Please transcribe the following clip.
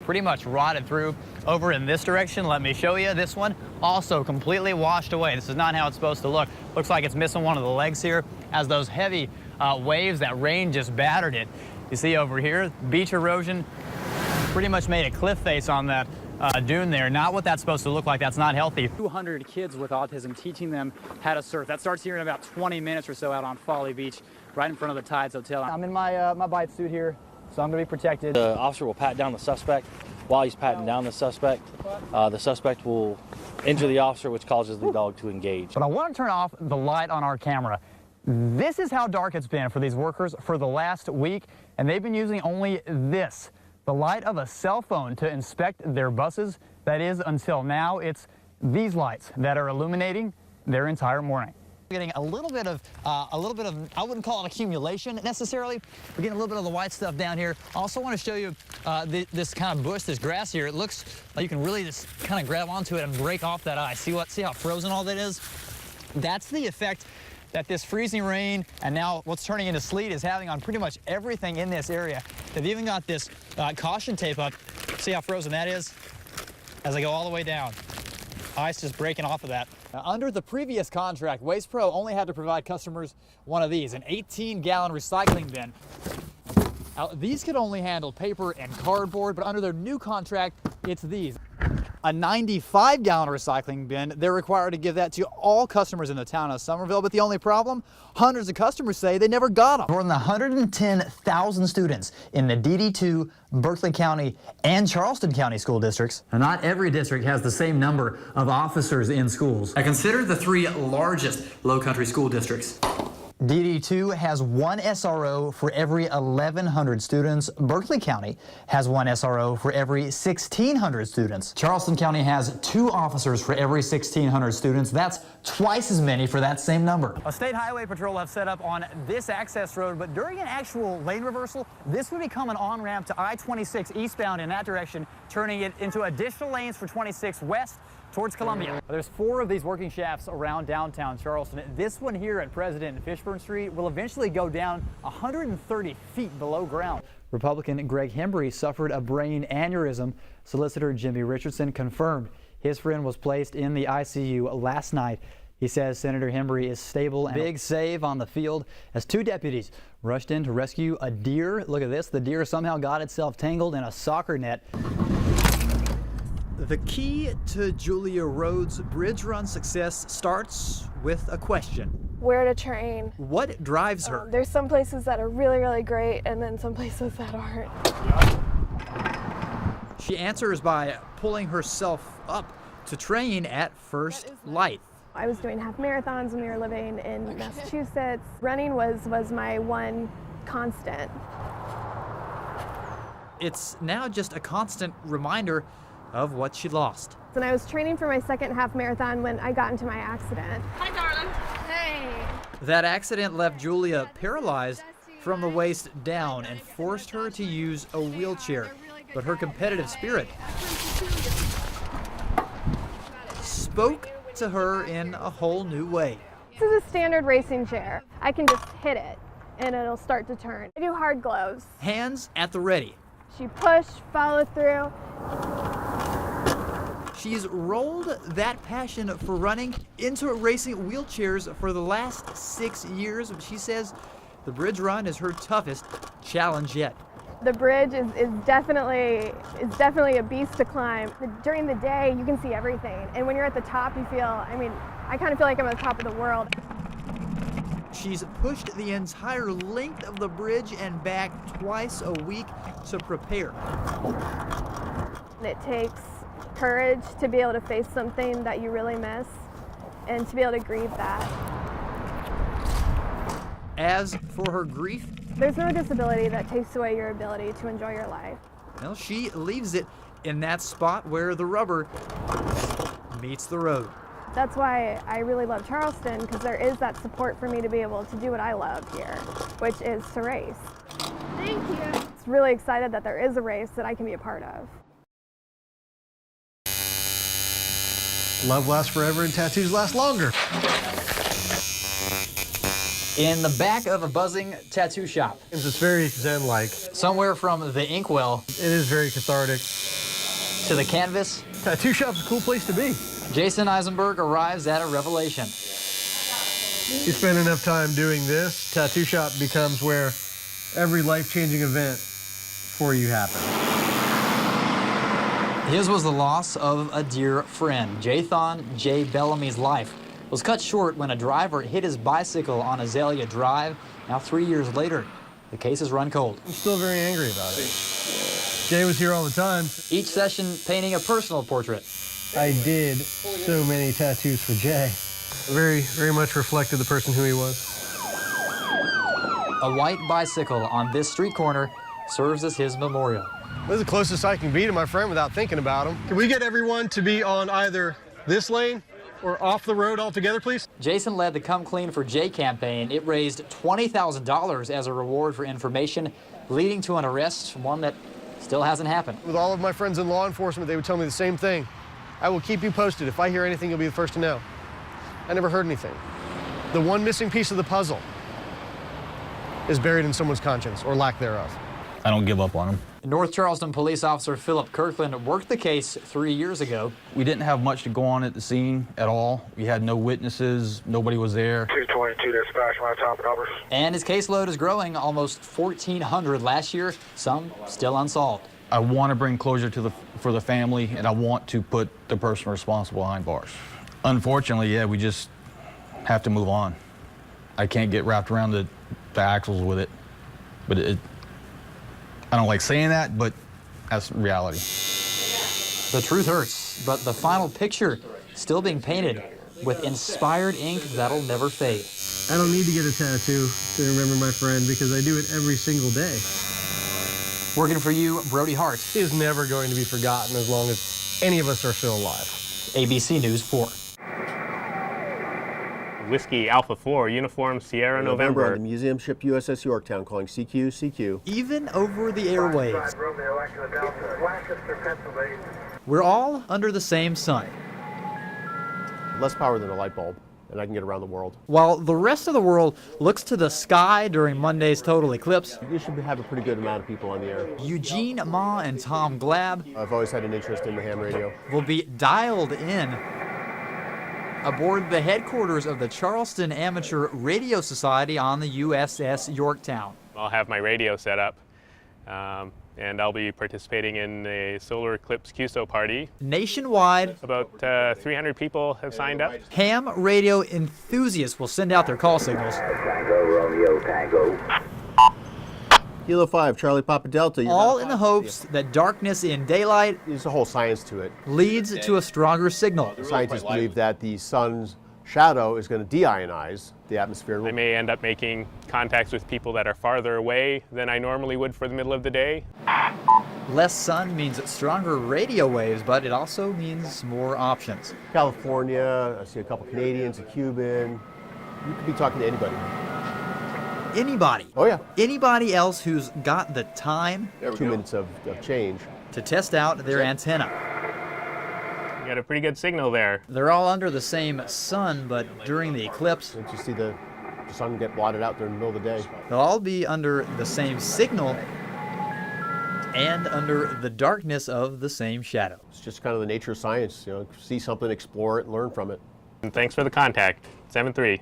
pretty much rotted through. Over in this direction, let me show you, this one also completely washed away. This is not how it's supposed to look. Looks like it's missing one of the legs here, as those heavy waves, that rain just battered it. You see over here, beach erosion pretty much made a cliff face on that dune there. Not what that's supposed to look like. That's not healthy. 200 kids with autism, teaching them how to surf. That starts here in about 20 minutes or so out on Folly Beach, right in front of the Tides Hotel. I'm in my my bite suit here, so I'm going to be protected. The officer will pat down the suspect. While he's patting down the suspect will injure the officer, which causes the dog to engage. But I want to turn off the light on our camera. This is how dark it's been for these workers for the last week, and they've been using only this, the light of a cell phone, to inspect their buses. That is, until now, it's these lights that are illuminating their entire morning. Getting a little bit of, I wouldn't call it accumulation necessarily. We're getting a little bit of the white stuff down here. I also want to show you this kind of bush, this grass here. It looks like you can really just kind of grab onto it and break off that ice. See how frozen all that is? That's the effect that this freezing rain and now what's turning into sleet is having on pretty much everything in this area. They've even got this caution tape up. See how frozen that is? As I go all the way down. Ice just breaking off of that. Now, under the previous contract, Waste Pro only had to provide customers one of these, an 18-gallon recycling bin. Now, these could only handle paper and cardboard, but under their new contract, it's these. A 95-gallon recycling bin, they're required to give that to all customers in the town of Somerville, but the only problem, hundreds of customers say they never got them. More than 110,000 students in the DD2, Berkeley County, and Charleston County school districts. Now, not every district has the same number of officers in schools. I consider the 3 largest low-country school districts. DD2 has 1 SRO for every 1,100 students. Berkeley County has 1 SRO for every 1,600 students. Charleston County has 2 officers for every 1,600 students. That's twice as many for that same number. A state highway patrol have set up on this access road, but during an actual lane reversal, this would become an on-ramp to I-26 eastbound in that direction, turning it into additional lanes for 26 west towards Columbia. There's 4 of these working shafts around downtown Charleston. This one here at President and Fishburne Street will eventually go down 130 feet below ground. Republican Greg Hembry suffered a brain aneurysm. Solicitor Jimmy Richardson confirmed his friend was placed in the ICU last night. He says Senator Hembry is stable. And big save on the field as 2 deputies rushed in to rescue a deer. Look at this. The deer somehow got itself tangled in a soccer net. The key to Julia Rhodes' bridge run success starts with a question. Where to train. What drives her? There's some places that are really, really great, and then some places that aren't. She answers by pulling herself up to train at first light. I was doing half marathons when we were living in Massachusetts. Running was my one constant. It's now just a constant reminder of what she lost. And I was training for my second half marathon when I got into my accident. Hi, darling. Hey. That accident left Julia paralyzed from the waist down and forced her to use a wheelchair. But her competitive spirit spoke to her in a whole new way. This is a standard racing chair. I can just hit it and it'll start to turn. I do hard gloves. Hands at the ready. She pushed, follow through. She's rolled that passion for running into racing wheelchairs for the last 6 years. She says the bridge run is her toughest challenge yet. The bridge is definitely a beast to climb. During the day, you can see everything. And when you're at the top, you feel, I kind of feel like I'm at the top of the world. She's pushed the entire length of the bridge and back twice a week to prepare. It takes courage to be able to face something that you really miss and to be able to grieve that. As for her grief, there's no disability that takes away your ability to enjoy your life. Well, she leaves it in that spot where the rubber meets the road. That's why I really love Charleston, because there is that support for me to be able to do what I love here, which is to race. Thank you. It's really excited that there is a race that I can be a part of. Love lasts forever and tattoos last longer. In the back of a buzzing tattoo shop. It's very zen-like. Somewhere from the inkwell. It is very cathartic. to the canvas, Tattoo shop's a cool place to be. Jason Eisenberg arrives at a revelation. You spend enough time doing this, tattoo shop becomes where every life-changing event for you happens. His was the loss of a dear friend. Jathan J. Bellamy's life was cut short when a driver hit his bicycle on Azalea Drive. Now 3 years later, the case is run cold. I'm still very angry about it. Jay was here all the time. Each session painting a personal portrait. I did so many tattoos for Jay. Very much reflected the person who he was. A white bicycle on this street corner serves as his memorial. This is the closest I can be to my friend without thinking about him. Can we get everyone to be on either this lane or off the road altogether, please? Jason led the Come Clean for Jay campaign. It raised $20,000 as a reward for information, leading to an arrest, one that still hasn't happened. With all of my friends in law enforcement, they would tell me the same thing. I will keep you posted. If I hear anything, you'll be the first to know. I never heard anything. The one missing piece of the puzzle is buried in someone's conscience, or lack thereof. I don't give up on him. North Charleston police officer Philip Kirkland worked the case 3 years ago. We didn't have much to go on at the scene at all. We had no witnesses, nobody was there. 222 dispatch, my top numbers. And his caseload is growing, almost 1,400 last year, some still unsolved. I want to bring closure to for the family, and I want to put the person responsible behind bars. Unfortunately, yeah, we just have to move on. I can't get wrapped around the axles with it, but I don't like saying that, but that's reality. The truth hurts, but the final picture still being painted with inspired ink that'll never fade. I don't need to get a tattoo to remember my friend because I do it every single day. Working for you, Brodie Hart. He is never going to be forgotten as long as any of us are still alive. ABC News 4. Whiskey Alpha 4, Uniform Sierra November. On the museum ship USS Yorktown, calling CQ, CQ. Even over the airwaves, we're all under the same sun. Less power than a light bulb, and I can get around the world. While the rest of the world looks to the sky during Monday's total eclipse, You should have a pretty good amount of people on the air. Eugene Ma and Tom Glab I've always had an interest in the ham radio. will be dialed in aboard the headquarters of the Charleston Amateur Radio Society on the USS Yorktown. I'll have my radio set up, and I'll be participating in a solar eclipse QSO party. Nationwide, About 300 people have signed up. ham radio enthusiasts will send out their call signals. Kilo 5, Charlie Papa Delta. All in the hopes that darkness in daylight There's a whole science to it. leads to a stronger signal. Scientists believe that the sun's shadow is going to de-ionize the atmosphere. I may end up making contacts with people that are farther away than I normally would for the middle of the day. Less sun means stronger radio waves, but it also means more options. California, I see a couple Canadians, a Cuban. You could be talking to anybody. Anybody. Oh yeah. Anybody else who's got the time 2 minutes of change. to test out their antenna. You got a pretty good signal there. They're all under the same sun, but during the eclipse, Don't you see the sun get blotted out during the middle of the day? they'll all be under the same signal and under the darkness of the same shadow. It's just kind of the nature of science. You know, see something, explore it, and learn from it. And thanks for the contact. 7-3.